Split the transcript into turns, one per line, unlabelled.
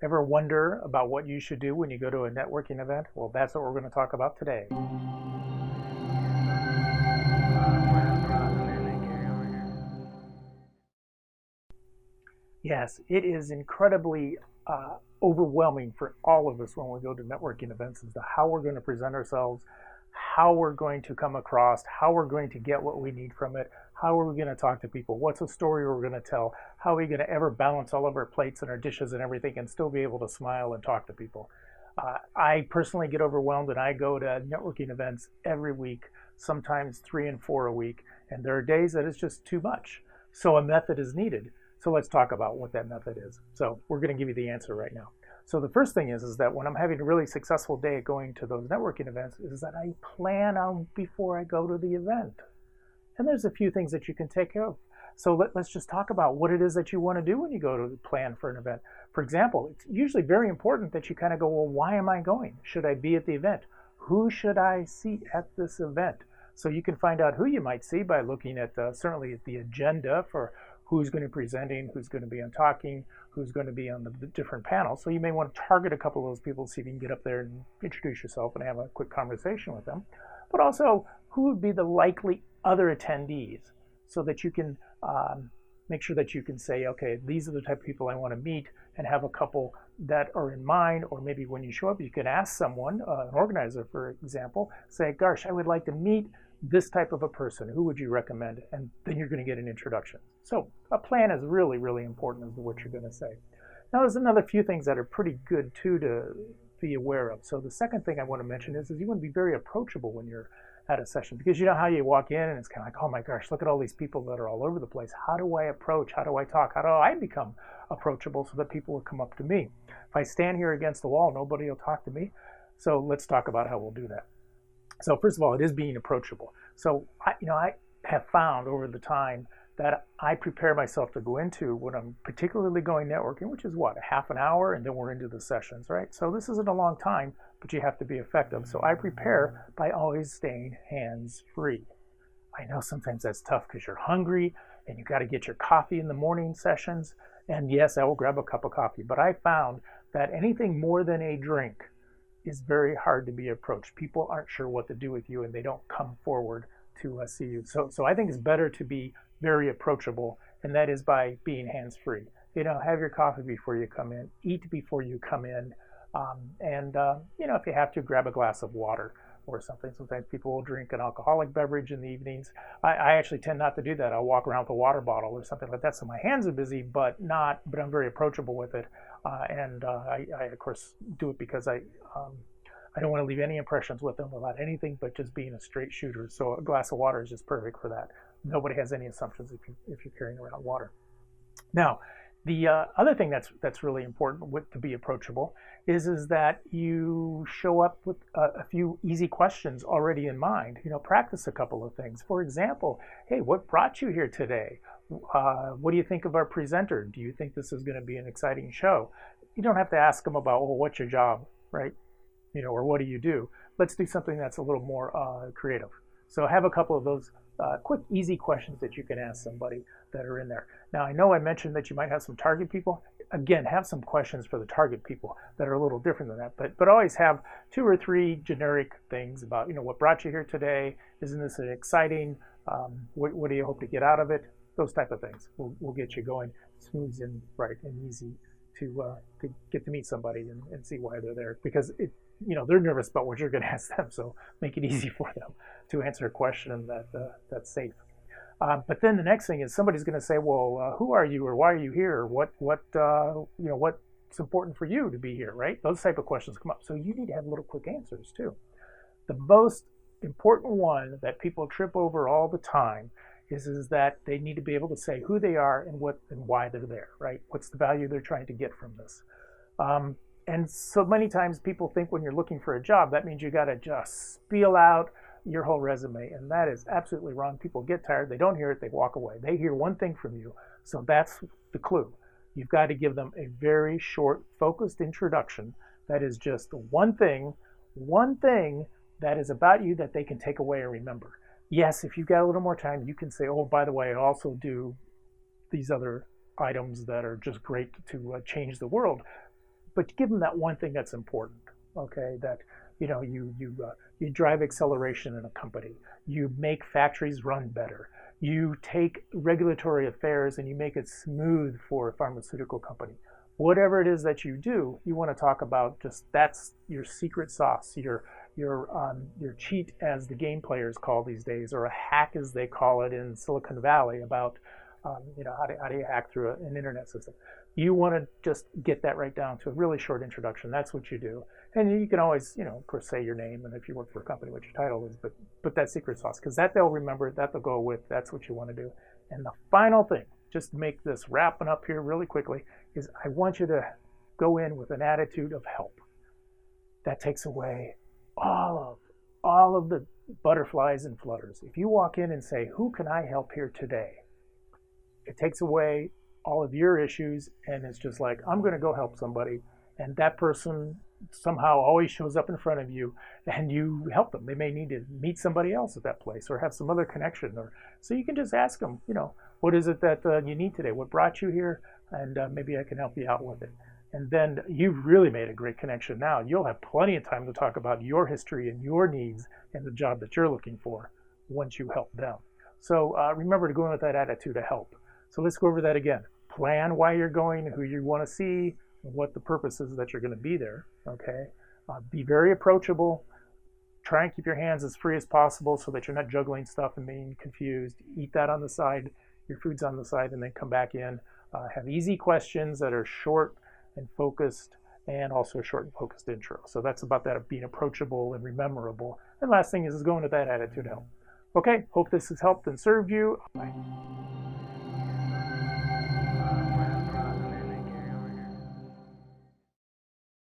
Ever wonder about what you should do when you go to a networking event? Well, that's what we're going to talk about today. Yes, it is incredibly overwhelming for all of us when we go to networking events as to how we're going to present ourselves, how we're going to come across, how we're going to get what we need from it, how are we going to talk to people, what's the story we're going to tell, how are we going to ever balance all of our plates and our dishes and everything and still be able to smile and talk to people. I personally get overwhelmed and I go to networking events every week, sometimes 3 and 4 a week, and there are days that it's just too much. So a method is needed. So let's talk about what that method is. So we're going to give you the answer right now. So the first thing is that when I'm having a really successful day going to those networking events is that I plan on before I go to the event. And there's a few things that you can take care of. So let's just talk about what it is that you want to do when you go to plan for an event. For example, it's usually very important that you kind of go, well, why am I going? Should I be at the event? Who should I see at this event? So you can find out who you might see by looking at certainly at the agenda for who's going to be presenting, who's going to be on talking, who's going to be on the different panels. So you may want to target a couple of those people, see if you can get up there and introduce yourself and have a quick conversation with them. But also, who would be the likely other attendees so that you can make sure that you can say, okay, these are the type of people I want to meet and have a couple that are in mind, or maybe when you show up, you can ask someone, an organizer, for example, say, gosh, I would like to meet this type of a person. Who would you recommend? And then you're going to get an introduction. So a plan is really, really important as to what you're going to say. Now, there's another few things that are pretty good, too, to be aware of. So the second thing I want to mention is you want to be very approachable when you're at a session, because you know how you walk in and it's kind of like, oh my gosh, look at all these people that are all over the place. How do I approach? How do I talk? How do I become approachable so that people will come up to me? If I stand here against the wall, nobody will talk to me. So let's talk about how we'll do that. So first of all, it is being approachable. So I have found over the time that I prepare myself to go into when I'm particularly going networking, which is what, a half an hour, and then we're into the sessions, right? So this isn't a long time, but you have to be effective. So I prepare by always staying hands-free. I know sometimes that's tough because you're hungry and you got to get your coffee in the morning sessions. And yes, I will grab a cup of coffee, but I found that anything more than a drink is very hard to be approached. People aren't sure what to do with you and they don't come forward to see you. So I think it's better to be very approachable, and that is by being hands-free. Have your coffee before you come in, eat before you come in, and if you have to, grab a glass of water or something. Sometimes people will drink an alcoholic beverage in the evenings. I actually tend not to do that. I'll walk around with a water bottle or something like that, so my hands are busy, but I'm very approachable with it. I of course do it because I don't want to leave any impressions with them about anything but just being a straight shooter. So a glass of water is just perfect for that. Nobody has any assumptions if you're carrying around water. Now, the other thing that's really important to be approachable is that you show up with a few easy questions already in mind. Practice a couple of things. For example, hey, what brought you here today? What do you think of our presenter? Do you think this is going to be an exciting show? You don't have to ask them about, well, what's your job, right? Or what do you do? Let's do something that's a little more creative. So have a couple of those quick, easy questions that you can ask somebody that are in there. Now, I know I mentioned that you might have some target people. Again, have some questions for the target people that are a little different than that, but always have 2 or 3 generic things about, what brought you here today? Isn't this exciting? What do you hope to get out of it? Those type of things will get you going smooth and right and easy to get to meet somebody and see why they're there, because they're nervous about what you're going to ask them, so make it easy for them to answer a question that's safe. But then the next thing is somebody's going to say, well, who are you, or why are you here, or what's important for you to be here, right? Those type of questions come up, so you need to have little quick answers too. The most important one that people trip over all the time is that they need to be able to say who they are and why they're there, right? What's the value they're trying to get from this? And so many times people think when you're looking for a job, that means you got to just spiel out your whole resume, and that is absolutely wrong. People get tired, they don't hear it, they walk away. They hear one thing from you, so that's the clue. You've got to give them a very short, focused introduction that is just one thing that is about you that they can take away and remember. Yes, if you've got a little more time, you can say, oh, by the way, I also do these other items that are just great to change the world. but give them that one thing that's important. Okay, that you drive acceleration in a company, you make factories run better, you take regulatory affairs and you make it smooth for a pharmaceutical company. Whatever it is that you do, you want to talk about just that's your secret sauce, your cheat, as the game players call these days, or a hack as they call it in Silicon Valley, about how do you hack through an internet system. You want to just get that right down to a really short introduction. That's what you do. And you can always, of course, say your name, and if you work for a company, what your title is, but that secret sauce, because that they'll remember, that they'll go with, that's what you want to do. And the final thing, just to make this wrapping up here really quickly, is I want you to go in with an attitude of help. That takes away all of the butterflies and flutters. If you walk in and say, who can I help here today? It takes away all of your issues, and it's just like, I'm going to go help somebody, and that person somehow always shows up in front of you, and you help them. They may need to meet somebody else at that place, or have some other connection, or so you can just ask them, what is it that you need today? What brought you here? And maybe I can help you out with it. And then you've really made a great connection. Now you'll have plenty of time to talk about your history and your needs and the job that you're looking for once you help them. So remember to go in with that attitude of help. So let's go over that again. Plan why you're going, who you want to see, and what the purpose is that you're going to be there. Okay. Be very approachable. Try and keep your hands as free as possible so that you're not juggling stuff and being confused. Eat that on the side. Your food's on the side, and then come back in. Have easy questions that are short and focused, and also a short and focused intro. So that's about that, of being approachable and rememberable. And last thing is going with that attitude of help. Okay, hope this has helped and served you. Bye.